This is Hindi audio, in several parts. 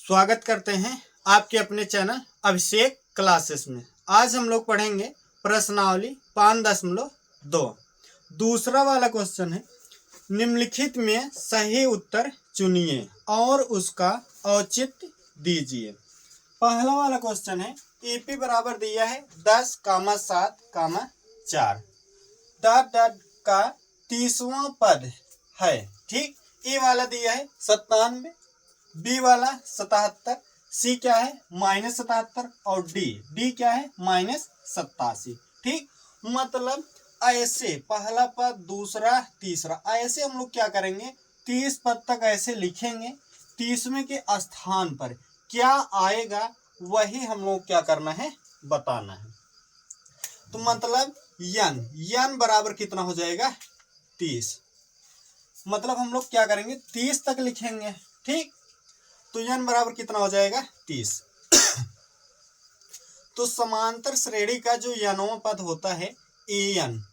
स्वागत करते हैं आपके अपने चैनल अभिषेक क्लासेस में। आज हम लोग पढ़ेंगे प्रश्नावली 5.2। दूसरा वाला क्वेश्चन है, निम्नलिखित में सही उत्तर चुनिए और उसका औचित्य दीजिए। पहला वाला क्वेश्चन है, ईपी बराबर दिया है 10, 7, 4 डॉट डॉट का 30वां पद है। ठीक, ए वाला दिया है 97, बी वाला 77, सी क्या है -77 और डी क्या है -87। ठीक, मतलब ऐसे पहला पद, दूसरा, तीसरा, ऐसे हम लोग क्या करेंगे 30 पद तक ऐसे लिखेंगे। 30वें के स्थान पर क्या आएगा वही हम लोग क्या करना है, बताना है। तो मतलब यन बराबर कितना हो जाएगा 30। मतलब हम लोग क्या करेंगे 30 तक लिखेंगे। ठीक, तो यन बराबर कितना हो जाएगा 30। तो समांतर श्रेणी का जो यनों पद होता है एन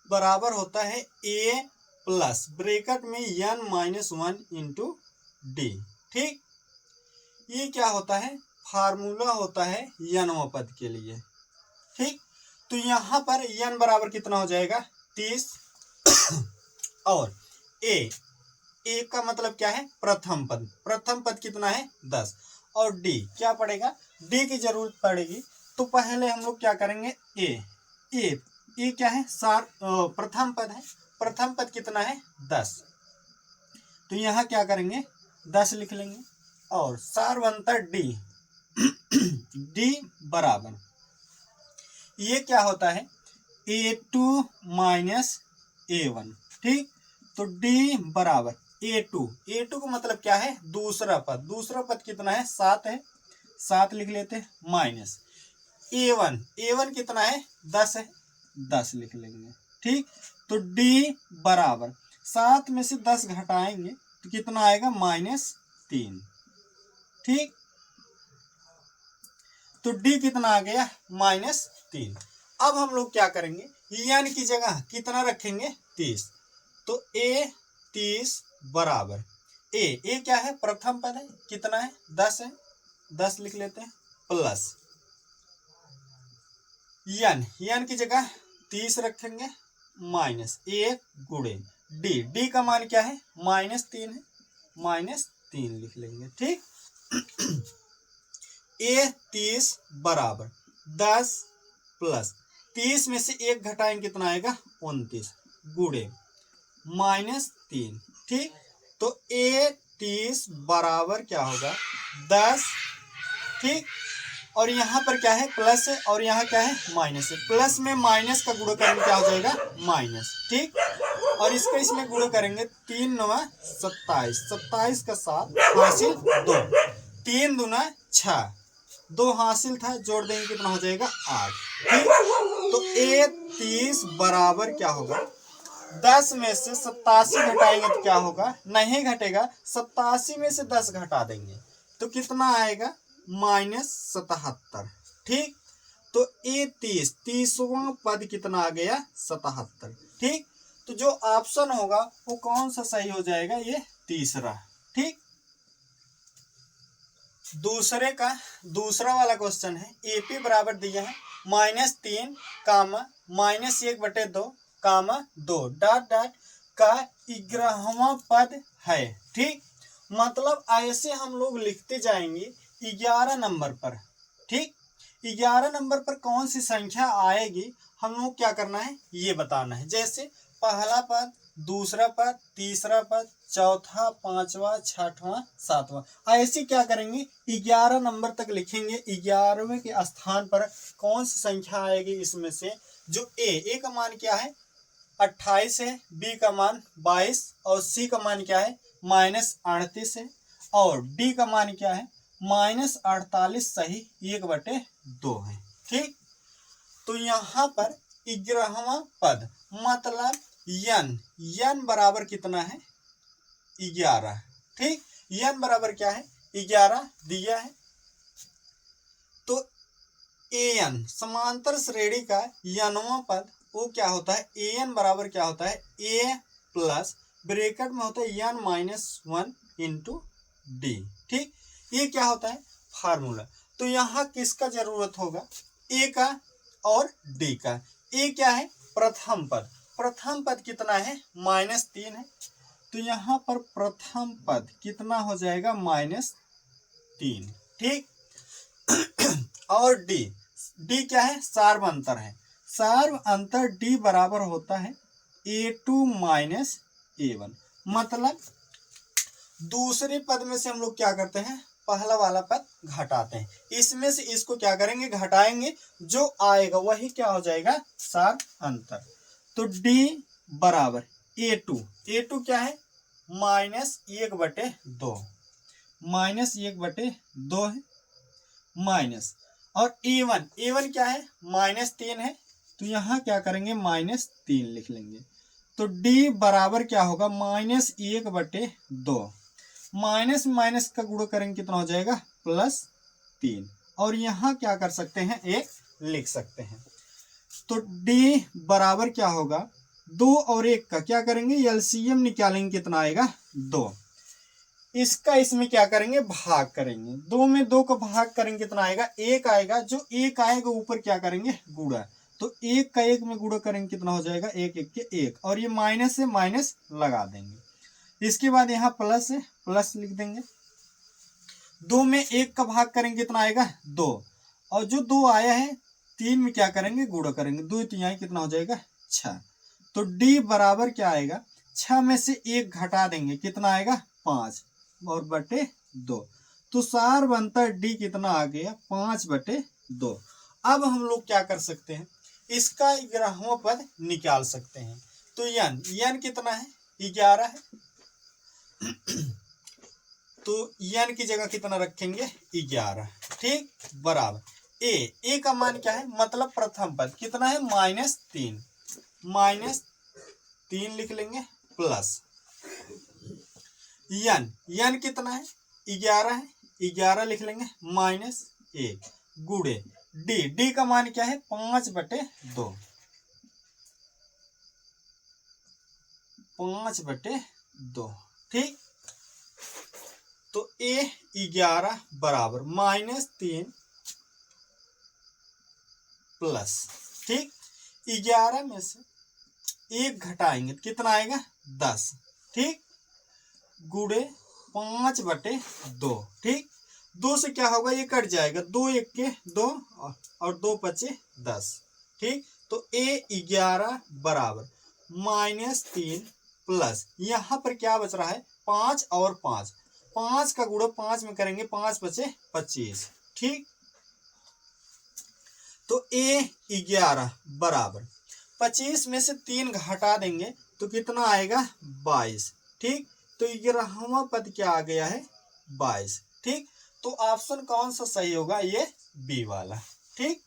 बराबर होता है ए प्लस ब्रैकेट में n-1 इंटू डी। ठीक, ये क्या होता है, फार्मूला होता है यनों पद के लिए। ठीक, तो यहां पर n बराबर कितना हो जाएगा 30 और ए का मतलब क्या है प्रथम पद कितना है 10 और डी क्या पड़ेगा, डी की जरूरत पड़ेगी। तो पहले हम लोग क्या करेंगे ए क्या है प्रथम पद है, प्रथम पद कितना है 10। तो यहाँ क्या करेंगे 10 लिख लेंगे और सारवंतर डी बराबर ये क्या होता है A2 माइनस A1। ठीक, तो डी बराबर A2 का मतलब क्या है दूसरा पद कितना है 7 है, 7 लिख लेते हैं माइनस A1 कितना है 10 है, 10 लिख लेंगे। ठीक, तो D बराबर 7 में से 10 घटाएंगे तो कितना आएगा -3। ठीक, तो D कितना आ गया -3। अब हम लोग क्या करेंगे n की जगह कितना रखेंगे 30। तो A 30 बराबर ए क्या है प्रथम पद है, कितना है 10 है, 10 लिख लेते हैं प्लस n की जगह 30 रखेंगे माइनस 1 गुणे डी का मान क्या है -3 है, -3 लिख लेंगे। ठीक, ए 30 बराबर 10 प्लस 30 में से 1 घटाएंगे कितना आएगा 29 गुणे -3। ठीक, तो ए 30 बराबर क्या होगा 10। ठीक, और यहाँ पर क्या है प्लस है और यहाँ क्या है माइनस है, प्लस में माइनस का गुणा करेंगे क्या हो जाएगा माइनस। ठीक, और इसका इसमें गुणा करेंगे 3 9 27, 27 का 7 हासिल 2, 3 दूना 6, 2 हासिल था जोड़ देंगे कितना हो जाएगा 8। ठीक, तो ए 30 बराबर क्या होगा 10 में से 87 घटाएंगे तो क्या होगा, नहीं घटेगा, 87 में से 10 घटा देंगे तो कितना आएगा -77। ठीक, तो ए 30वां पद कितना आ गया 77। ठीक, तो जो ऑप्शन होगा वो कौन सा सही हो जाएगा, ये तीसरा। ठीक, दूसरा वाला क्वेश्चन है, एपी बराबर दिया है -3 -1/2 2 डॉट डॉट का 11वां पद है। ठीक, मतलब ऐसे हम लोग लिखते जाएंगे 11 नंबर पर। ठीक, 11 नंबर पर कौन सी संख्या आएगी हम लोग क्या करना है ये बताना है। जैसे पहला पद, दूसरा पद, तीसरा पद, चौथा, पांचवा, छठवां, सातवां, ऐसे क्या करेंगे 11 नंबर तक लिखेंगे। 11वें के स्थान पर कौन सी संख्या आएगी इसमें से, जो ए का मान क्या है 28 है, बी का मान 22 और सी का मान क्या है -38 है और डी का मान क्या है -48 सही 1/2 है। ठीक, तो यहाँ पर 11वां पद मतलब n बराबर कितना है 11। ठीक, n बराबर क्या है 11 दिया है। तो an समांतर श्रेणी का nवां पद वो क्या होता है, an बराबर क्या होता है a प्लस ब्रैकेट में होता है n-1 इंटू डी। ठीक, ये क्या होता है फार्मूला। तो यहाँ किसका जरूरत होगा, ए का और डी का। ए क्या है प्रथम पद, प्रथम पद कितना है -3 है, तो यहाँ पर प्रथम पद कितना हो जाएगा -3, ठीक। और डी, डी क्या है सार्व अंतर है, सार्व अंतर डी बराबर होता है A2 माइनस A1। मतलब दूसरे पद में से हम लोग क्या करते हैं पहला वाला पद घटाते हैं, इसमें से इसको क्या करेंगे घटाएंगे, जो आएगा वही क्या हो जाएगा सार्व अंतर। तो D बराबर A2, A2 क्या है -1/2, -1/2 है, माइनस, और A1, A1 क्या है -3 है, तो यहाँ क्या करेंगे -3 लिख लेंगे। तो D बराबर क्या होगा -1/2, माइनस माइनस का गुणा करेंगे कितना हो जाएगा +3, और यहाँ क्या कर सकते हैं 1 लिख सकते हैं। तो D बराबर क्या होगा 2 और 1 का क्या करेंगे एलसीएम निकालेंगे, कितना आएगा 2। इसका इसमें क्या करेंगे भाग करेंगे, 2 में 2 का भाग करेंगे कितना आएगा 1 आएगा, जो 1 आएगा ऊपर क्या करेंगे गुणा, तो 1 का 1 में गुणा करेंगे कितना हो जाएगा 1 1 के 1, और ये माइनस से माइनस लगा देंगे। इसके बाद यहाँ प्लस है, प्लस लिख देंगे। 2 में 1 का भाग करेंगे कितना आएगा 2, और जो 2 आया है 3 में क्या करेंगे गुणा करेंगे, 2 3 कितना हो जाएगा 6। तो D बराबर क्या आएगा 6 में से 1 घटा देंगे कितना आएगा 5 और बटे 2, तो सार्व अंतर D कितना आ गया 5/2। अब हम लोग क्या कर सकते हैं इसका 11वां पद निकाल सकते हैं। तो n कितना है 11 है, तो n की जगह कितना रखेंगे 11, ठीक, बराबर a का मान क्या है मतलब प्रथम पद कितना है -3 लिख लेंगे, प्लस n कितना है 11 है, 11 लिख लेंगे, -1 गुणे D का मान क्या है 5/2, 5/2, ठीक। तो A11 बराबर -3 प्लस, ठीक, 11 में से 1 घटाएंगे कितना आएगा 10, ठीक, गुणे 5/2, ठीक। 2 से क्या होगा ये कट जाएगा, 2 1 के 2 और 2 5 10, ठीक। तो A11 बराबर -3 प्लस यहाँ पर क्या बच रहा है 5 और 5, 5 का गुणा 5 में करेंगे 5 5 25, ठीक। तो A11 बराबर 25 में से 3 घटा देंगे तो कितना आएगा 22, ठीक। तो 11वां पद क्या आ गया है 22, ठीक। तो ऑप्शन कौन सा सही होगा ये बी वाला, ठीक।